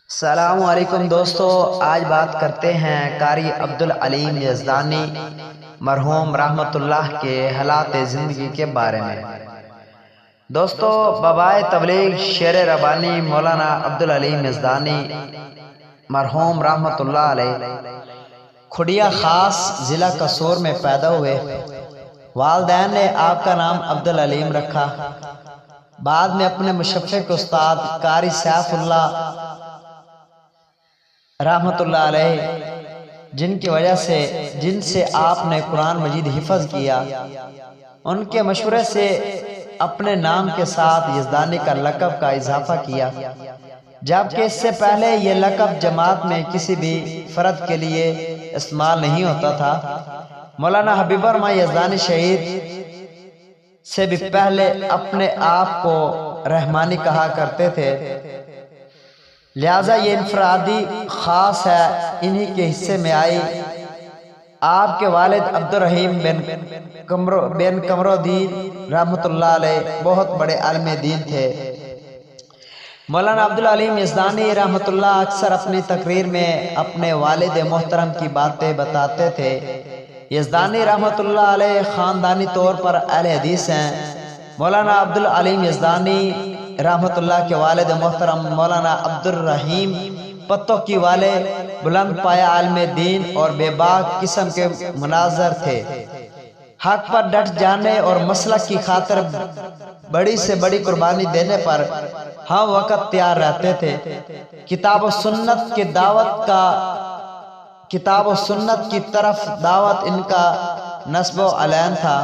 السلام علیکم دوستو، آج بات کرتے ہیں قاری عبدالعلیم یزدانی مرحوم رحمت اللہ کے حالات زندگی کے بارے میں۔ دوستو، بابائے تبلیغ شیر ربانی مولانا عبدالعلیم یزدانی مرحوم رحمت اللہ علیہ کھڑیا خاص ضلع قصور میں پیدا ہوئے۔ والدین نے آپ کا نام عبدالعلیم رکھا۔ بعد میں اپنے مشفق استاد قاری سیف اللہ رحمت اللہ علیہ جن سے آپ نے قرآن مجید حفظ کیا، ان کے مشورے سے اپنے نام کے ساتھ یزدانی کا لقب کا اضافہ کیا، جبکہ اس سے پہلے یہ لقب جماعت میں کسی بھی فرد کے لیے استعمال نہیں ہوتا تھا۔ مولانا حبیب الرحمن یزدانی شہید سے بھی پہلے اپنے آپ کو رحمانی کہا کرتے تھے، لہذا یہ انفرادی خاص ہے، انہی کے حصے میں آئی۔ آپ کے والد عبدالرحیم بن قمرالدین رحمت اللہ علیہ بہت بڑے عالم دین تھے۔ مولانا عبدالعلیم یزدانی رحمت اللہ اکثر اپنی تقریر میں اپنے والد محترم کی باتیں بتاتے تھے۔ یزدانی رحمت اللہ علیہ خاندانی طور پر اہل حدیث ہیں۔ مولانا عبدالعلیم یزدانی رحمت اللہ کے والد محترم مولانا عبدالرحیم پتوکی والے بلند پایا عالم دین اور بے باک قسم کے مناظر تھے۔ حق پر ڈٹ جانے اور مسلک کی خاطر بڑی سے بڑی قربانی دینے پر ہم وقت تیار رہتے تھے۔ کتاب و سنت کی طرف دعوت ان کا نصب و علین تھا۔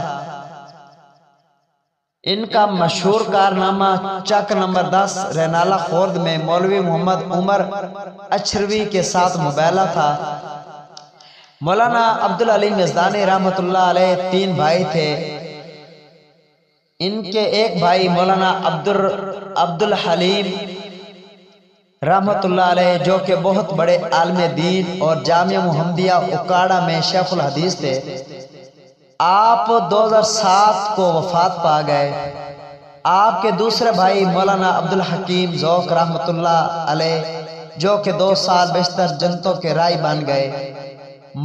ان کا مشہور کارنامہ چک نمبر 10 رینالہ خورد میں مولوی محمد عمر اچھروی کے ساتھ مباہلہ تھا۔ مولانا عبدالعلیم یزدانی رحمت اللہ علیہ 3 بھائی تھے۔ ان کے ایک بھائی مولانا عبدالحلیم رحمت اللہ علیہ جو کہ بہت بڑے عالم دین اور جامعہ محمدیہ اکاڑا میں شیخ الحدیث تھے، آپ 2007 کو وفات پا گئے۔ آپ کے دوسرے بھائی مولانا عبدالحکیم ذوق رحمت اللہ علیہ جو کہ 2 سال بیشتر جنتوں کے رائی بن گئے۔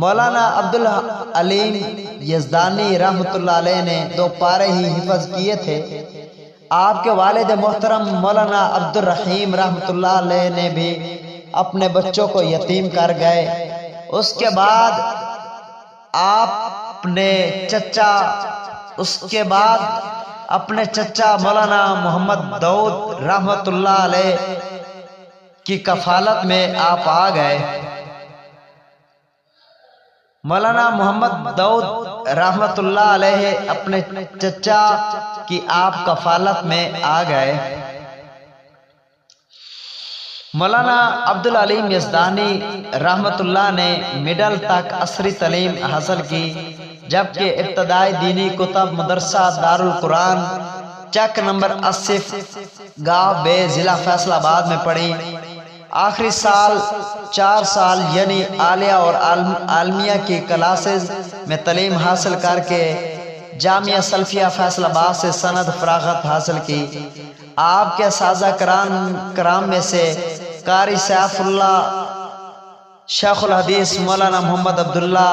مولانا عبدالعلیم یزدانی رحمت اللہ علیہ نے 2 پارے ہی حفظ کیے تھے۔ آپ کے والد محترم مولانا عبدالرحیم رحمت اللہ علیہ نے بھی اپنے بچوں کو یتیم کر گئے۔ اس کے بعد اپنے چچا مولانا محمد داؤد رحمت اللہ علیہ کی کفالت میں آپ آ گئے۔ مولانا محمد داؤد رحمت اللہ علیہ اپنے چچا کی آپ کفالت میں آ گئے۔ مولانا عبدالعلیم یزدانی رحمت اللہ نے مڈل تک عصری تعلیم حاصل کی، جبکہ ابتدائی دینی کتب مدرسہ دارالقرآن چک نمبر 80 گاؤں بے ضلع فیصل آباد میں پڑھی۔ آخری سال 4 سال یعنی عالیہ اور عالمیہ کی کلاسز میں تعلیم حاصل کر کے جامعہ سلفیہ فیصل آباد سے سند فراغت حاصل کی۔ آپ کے اساتذہ کرام میں سے قاری سیف اللہ، شیخ الحدیث مولانا محمد عبداللہ،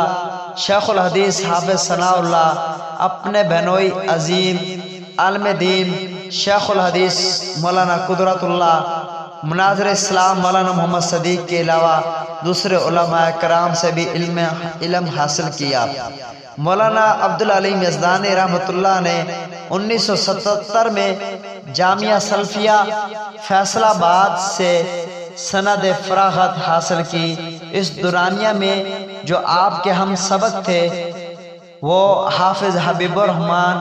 شیخ الحدیث حافظ ثناء اللہ، اپنے بہنوئی عظیم عالم دین شیخ الحدیث مولانا قدرت اللہ، مناظر اسلام مولانا محمد صدیق کے علاوہ دوسرے علماء کرام سے بھی علم حاصل کیا۔ مولانا عبدالعلیم یزدانی رحمت اللہ نے 1977 میں جامعہ سلفیہ فیصل آباد سے سند فراغت حاصل کی۔ اس دورانیہ میں جو آپ کے ہم سبق تھے وہ حافظ حبیب الرحمن،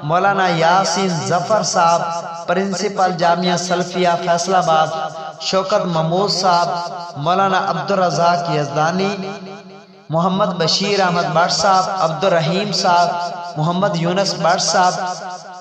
مولانا یاسین ظفر صاحب پرنسپل جامعہ سلفیہ فیصل آباد، شوکت محمود صاحب، مولانا عبدالرزاق یزدانی، محمد بشیر احمد بٹ صاحب، عبدالرحیم صاحب، محمد یونس بٹ صاحب،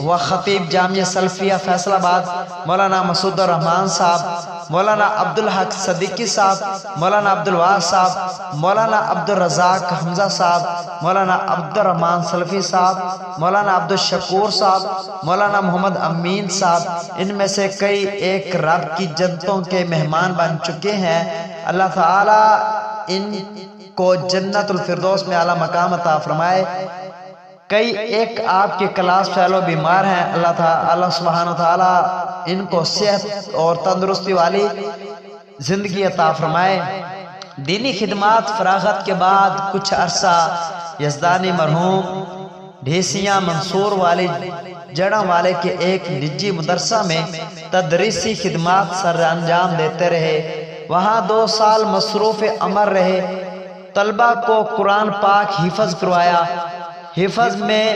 و خطیب جامعہ سلفیہ فیصل آباد مولانا مسعود الرحمان صاحب، مولانا عبدالحق صدیقی صاحب، مولانا عبدالواحد صاحب، مولانا عبدالرزاق حمزہ صاحب، مولانا عبدالرحمان سلفی صاحب، مولانا عبدالشکور صاحب، مولانا محمد امین صاحب، ان میں سے کئی ایک رب کی جنتوں کے مہمان بن چکے ہیں۔ اللہ تعالی ان کو جنت الفردوس میں اعلیٰ مقام عطا فرمائے۔ کئی ایک آپ کے کلاس فیلو بیمار ہیں، اللہ سبحانہ وتعالی ان کو صحت اور تندرستی والی زندگی عطا فرمائے۔ دینی خدمات فراغت کے بعد کچھ عرصہ یزدانی مرحوم ڈھیسیاں منصور والی جڑاں والے کے ایک نجی مدرسہ میں تدریسی خدمات سر انجام دیتے رہے۔ وہاں 2 سال مصروف عمر رہے۔ طلبہ کو قرآن پاک حفظ کروایا۔ حفظ میں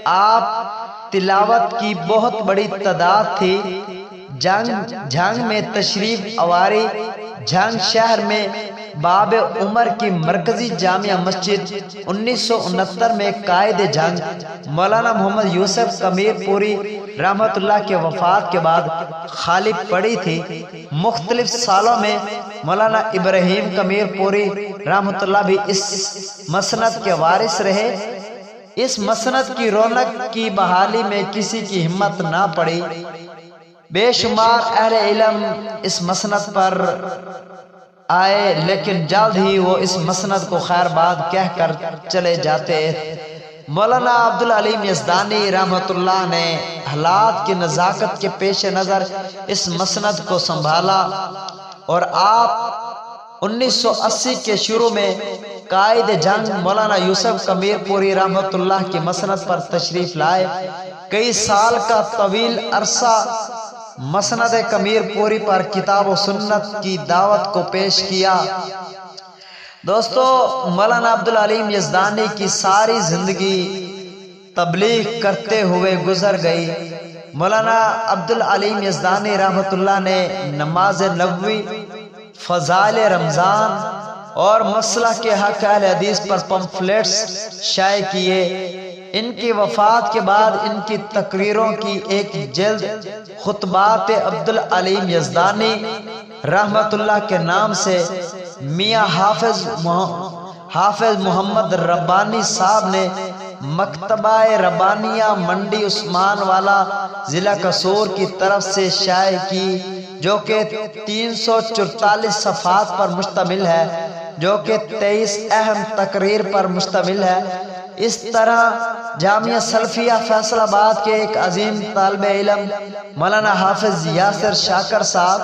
آپ تلاوت کی بہت بڑی تعداد تھی۔ جھنگ میں تشریف آوری۔ جھنگ شہر میں باب عمر کی مرکزی جامعہ مسجد 1969 میں قائد جنگ مولانا محمد یوسف کمیر پوری رحمت اللہ کے وفات کے بعد خالی پڑی تھی۔ مختلف سالوں میں مولانا ابراہیم کمیر پوری رحمت اللہ بھی اس مسند کے وارث رہے۔ اس مسند کی رونق کی بحالی میں کسی کی ہمت نہ پڑی۔ بے شمار اہل علم اس مسند پر آئے، لیکن جلد ہی وہ اس مسند کو خیر باد کہہ کر چلے جاتے۔ مولانا عبدالعلیم یزدانی رحمت اللہ نے حالات کی نزاکت کے پیش نظر اس مسند کو سنبھالا اور آپ 1980 کے شروع میں قائد جنگ مولانا یوسف کمیر پوری رحمت اللہ کی مسند پر تشریف لائے۔ کئی سال کا طویل عرصہ مسند کمیر پوری پر کتاب و سنت کی دعوت کو پیش کیا۔ دوستو، مولانا عبدالعلیم یزدانی کی ساری زندگی تبلیغ کرتے ہوئے گزر گئی۔ مولانا عبدالعلیم یزدانی رحمت اللہ نے نماز نبوی، فضائل رمضان اور مسئلہ کے حق اہل حدیث پر پمفلیٹس شائع کیے۔ ان کی وفات کے بعد ان کی تقریروں کی ایک جلد خطبات عبدالعلیم یزدانی رحمت اللہ کے نام سے میاں حافظ محمد ربانی صاحب نے مکتبہ ربانیہ منڈی عثمان والا ضلع قصور کی طرف سے شائع کی، جو کہ 344 صفحات پر مشتمل ہے، جو کہ 23 اہم تقریر پر مشتمل ہے۔ اس طرح جامعہ سلفیہ فیصل آباد کے ایک عظیم طالب علم مولانا حافظ یاسر شاکر صاحب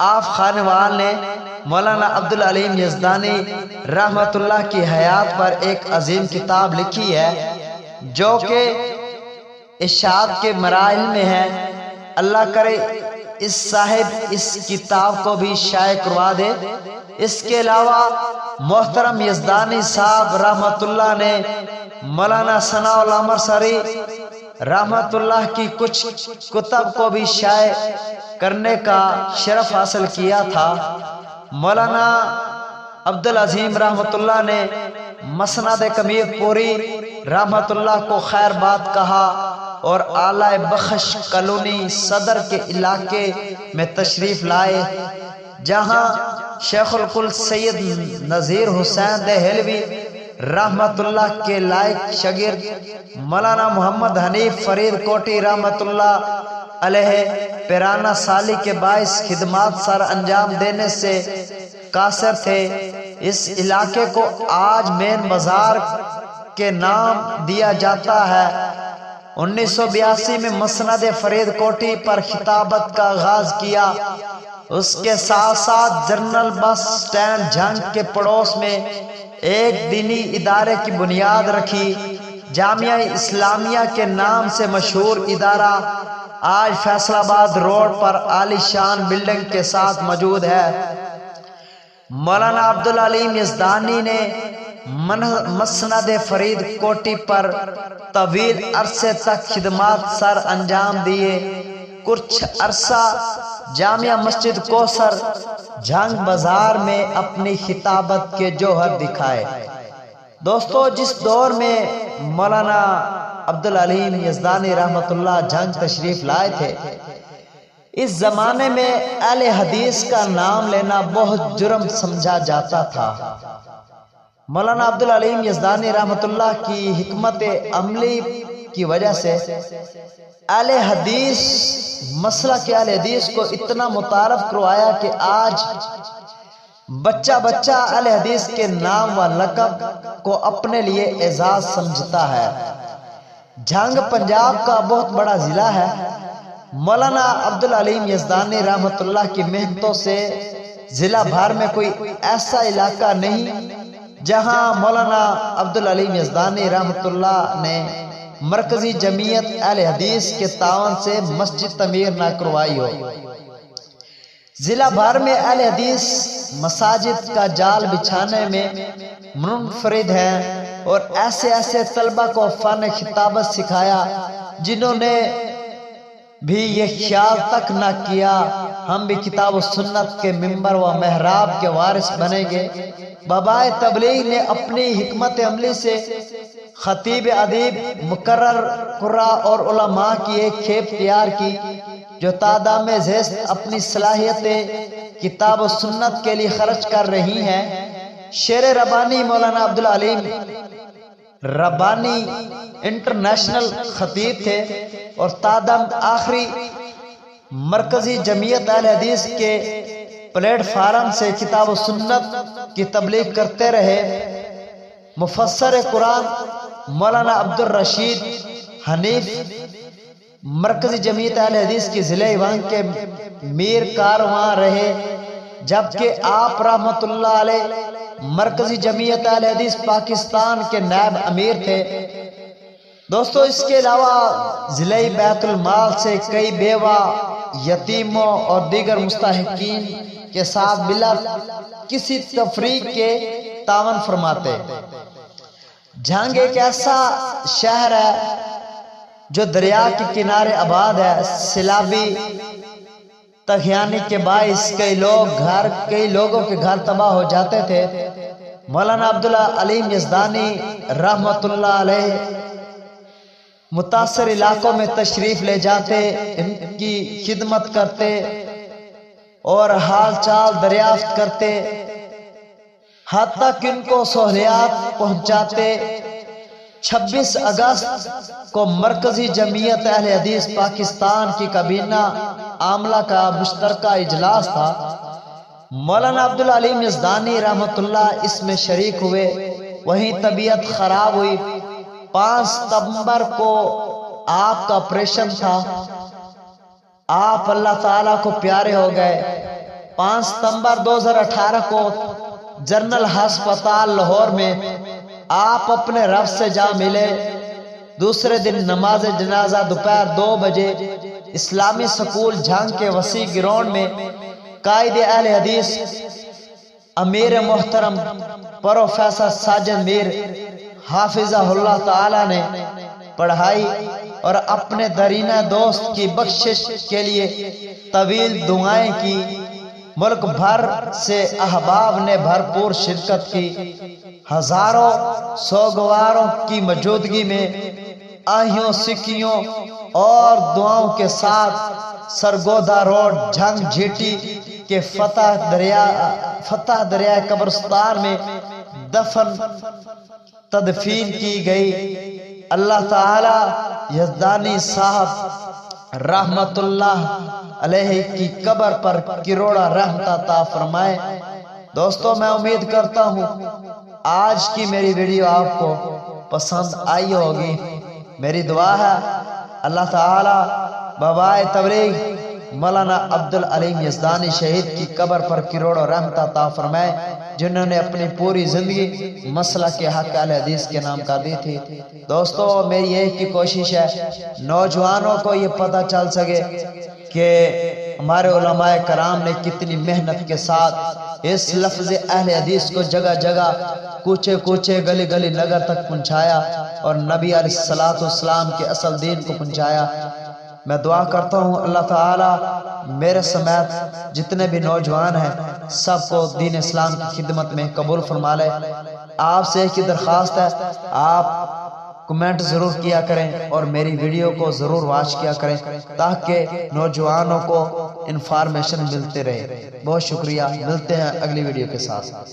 آف خانوال نے مولانا عبدالعلیم یزدانی رحمت اللہ کی حیات پر ایک عظیم کتاب لکھی ہے، جو کہ اشاعت کے مراحل میں ہے۔ اللہ کرے اس صاحب اس کتاب کو بھی شائع کروا دے۔ اس کے علاوہ محترم یزدانی صاحب رحمت اللہ نے مولانا ثناء اللہ مرسری رحمت اللہ کی کچھ کتب کو بھی شائع کرنے کا شرف حاصل کیا تھا۔ مولانا عبدالعظیم رحمت اللہ نے مسند کمیر پوری رحمت اللہ کو خیر بات کہا اور اعلی بخش کالونی صدر کے علاقے میں تشریف لائے، جہاں شیخ القل سید نذیر حسین دہلوی رحمت اللہ کے لائق شاگرد مولانا محمد حنیف فرید کوٹی رحمت اللہ علیہ پیرانہ سالی کے باعث خدمات سر انجام دینے سے قاصر تھے۔ اس علاقے کو آج مین بازار کے نام دیا جاتا ہے۔ 1982 میں مسند فرید کوٹی پر خطابت کا آغاز کیا۔ اس کے ساتھ ساتھ جنرل بس سٹینڈ جھنگ کے پڑوس میں ایک دینی ادارے کی بنیاد رکھی۔ جامعہ اسلامیہ کے نام سے مشہور ادارہ آج فیصل آباد روڈ پر عالی شان بلڈنگ کے ساتھ موجود ہے۔ مولانا عبدالعلیم یزدانی نے مسند فرید کوٹی پر طویل عرصے تک خدمات سر انجام دیے۔ کچھ عرصہ جامعہ مسجد کوثر جھنگ بازار میں اپنی خطابت کے جوہر دکھائے۔ دوستو جس دور میں مولانا عبدالعلیم یزدانی رحمت اللہ جنگ تشریف لائے تھے، اس زمانے میں اہل حدیث کا نام لینا بہت جرم سمجھا جاتا تھا۔ مولانا عبدالعلیم یزدانی رحمت اللہ کی حکمت عملی کی وجہ سے اہل حدیث مسلک اہل حدیث کو اتنا متعارف کروایا کہ آج بچہ اہل حدیث کے نام و لقب کو اپنے لیے اعزاز سمجھتا ہے۔ جھنگ پنجاب کا بہت بڑا ضلع ہے۔ مولانا عبدالعلیم یزدانی رحمت اللہ کی محنتوں سے ضلع بھر میں کوئی ایسا علاقہ نہیں جہاں مولانا عبدالعلیم یزدانی رحمت اللہ نے مرکزی جمعیت اہل حدیث کے تعاون سے مسجد تعمیر نہ کروائی ہو۔ ضلع بھر میں اہل حدیث مساجد کا جال بچھانے میں منفرد ہیں اور ایسے طلبہ کو فن خطابت سکھایا جنہوں نے بھی یہ خیال تک نہ کیا ہم بھی کتاب و سنت کے ممبر و محراب کے وارث بنیں گے۔ بابائے تبلیغ نے اپنی حکمت عملی سے خطیب ادیب مقرر قراء اور علماء کی ایک کھیپ تیار کی جو تعداد میں زیست اپنی صلاحیتیں کتاب و سنت کے لیے خرچ کر رہی ہیں۔ شیر ربانی مولانا عبدالعلیم ربانی انٹرنیشنل خطیب تھے اور تعداد آخری مرکزی جمعیت اہل حدیث کے پلیٹ فارم سے کتاب و سنت کی تبلیغ کرتے رہے۔ مفسر قرآن مولانا عبدالرشید حنیف مرکزی جمعیت اہل حدیث کی ضلع ایوان کے میر کارواں رہے، جبکہ آپ رحمت اللہ علیہ مرکزی جمعیت اہل حدیث پاکستان کے نائب امیر تھے۔ دوستو اس کے علاوہ ضلع بیت المال سے کئی بیوہ یتیموں اور دیگر مستحقین کے ساتھ بلا کسی تفریق کے تعاون فرماتے۔ جھنگ ایک ایسا شہر ہے جو دریا کے کنارے آباد ہے۔ سیلابی تغیانی کے باعث کئی لوگوں کے گھر تباہ ہو جاتے تھے۔ مولانا عبدالعلیم یزدانی رحمت اللہ علیہ متاثر علاقوں میں تشریف لے جاتے، ان کی خدمت کرتے اور حال چال دریافت کرتے، حتیٰ کہ ان کو سہولیات پہنچاتے۔ 26 اگست کو مرکزی جمعیت اہل حدیث پاکستان کی کابینہ عاملہ کا مشترکہ اجلاس تھا۔ مولانا عبدالعلیم یزدانی رحمت اللہ اس میں شریک ہوئے۔ وہیں طبیعت خراب ہوئی۔ 5 ستمبر کو آپ کا آپریشن تھا۔ آپ اللہ تعالیٰ کو پیارے ہو گئے۔ 5 ستمبر 2018 کو جنرل ہسپتال لاہور میں آپ اپنے رب سے جا ملے۔ دوسرے دن نماز جنازہ دوپہر 2 بجے اسلامی سکول جھنگ کے وسیع گراؤنڈ میں قائد اہل حدیث امیر محترم پروفیسر ساجد میر حافظہ اللہ تعالی نے پڑھائی اور اپنے درینہ دوست کی بخشش کے لیے طویل دعائیں کی۔ ملک بھر سے احباب نے بھرپور شرکت کی۔ ہزاروں سوگواروں کی موجودگی میں آہیوں سکھیوں اور دعاؤں کے ساتھ سرگودا روڈ جھنگ جھیٹی کے فتح دریا قبرستان میں دفن تدفین کی گئی۔ اللہ تعالی یزدانی صاحب رحمت اللہ علیہ کی قبر پر کروڑا رحمت عطا فرمائے۔ دوستو میں امید کرتا ہوں آج کی میری ویڈیو آپ کو پسند آئی ہوگی۔ میری دعا ہے اللہ تعالی بابائے تبلیغ مولانا عبدالعلیم یزدانی شہید کی قبر پر کروڑوں رحمت عطا فرمائے، جنہوں نے اپنی پوری زندگی مسلک کے حق اہل حدیث کے نام کا دی تھی۔ دوستو میری ایک کی کوشش ہے نوجوانوں کو یہ پتہ چل سکے کہ ہمارے علماء کرام نے کتنی محنت کے ساتھ اس لفظ اہل حدیث کو جگہ جگہ کوچے کوچے گلی گلی نگر تک پہنچایا اور نبی علیہ السلام کے اصل دین کو پہنچایا۔ میں دعا کرتا ہوں اللہ تعالی میرے سمیت جتنے بھی نوجوان ہیں سب کو دین اسلام کی خدمت میں قبول فرما لے۔ آپ سے ایک ہی درخواست ہے، آپ کمنٹ ضرور کیا کریں اور میری ویڈیو کو ضرور واچ کیا کریں تاکہ نوجوانوں کو انفارمیشن ملتے رہے۔ بہت شکریہ، ملتے ہیں اگلی ویڈیو کے ساتھ۔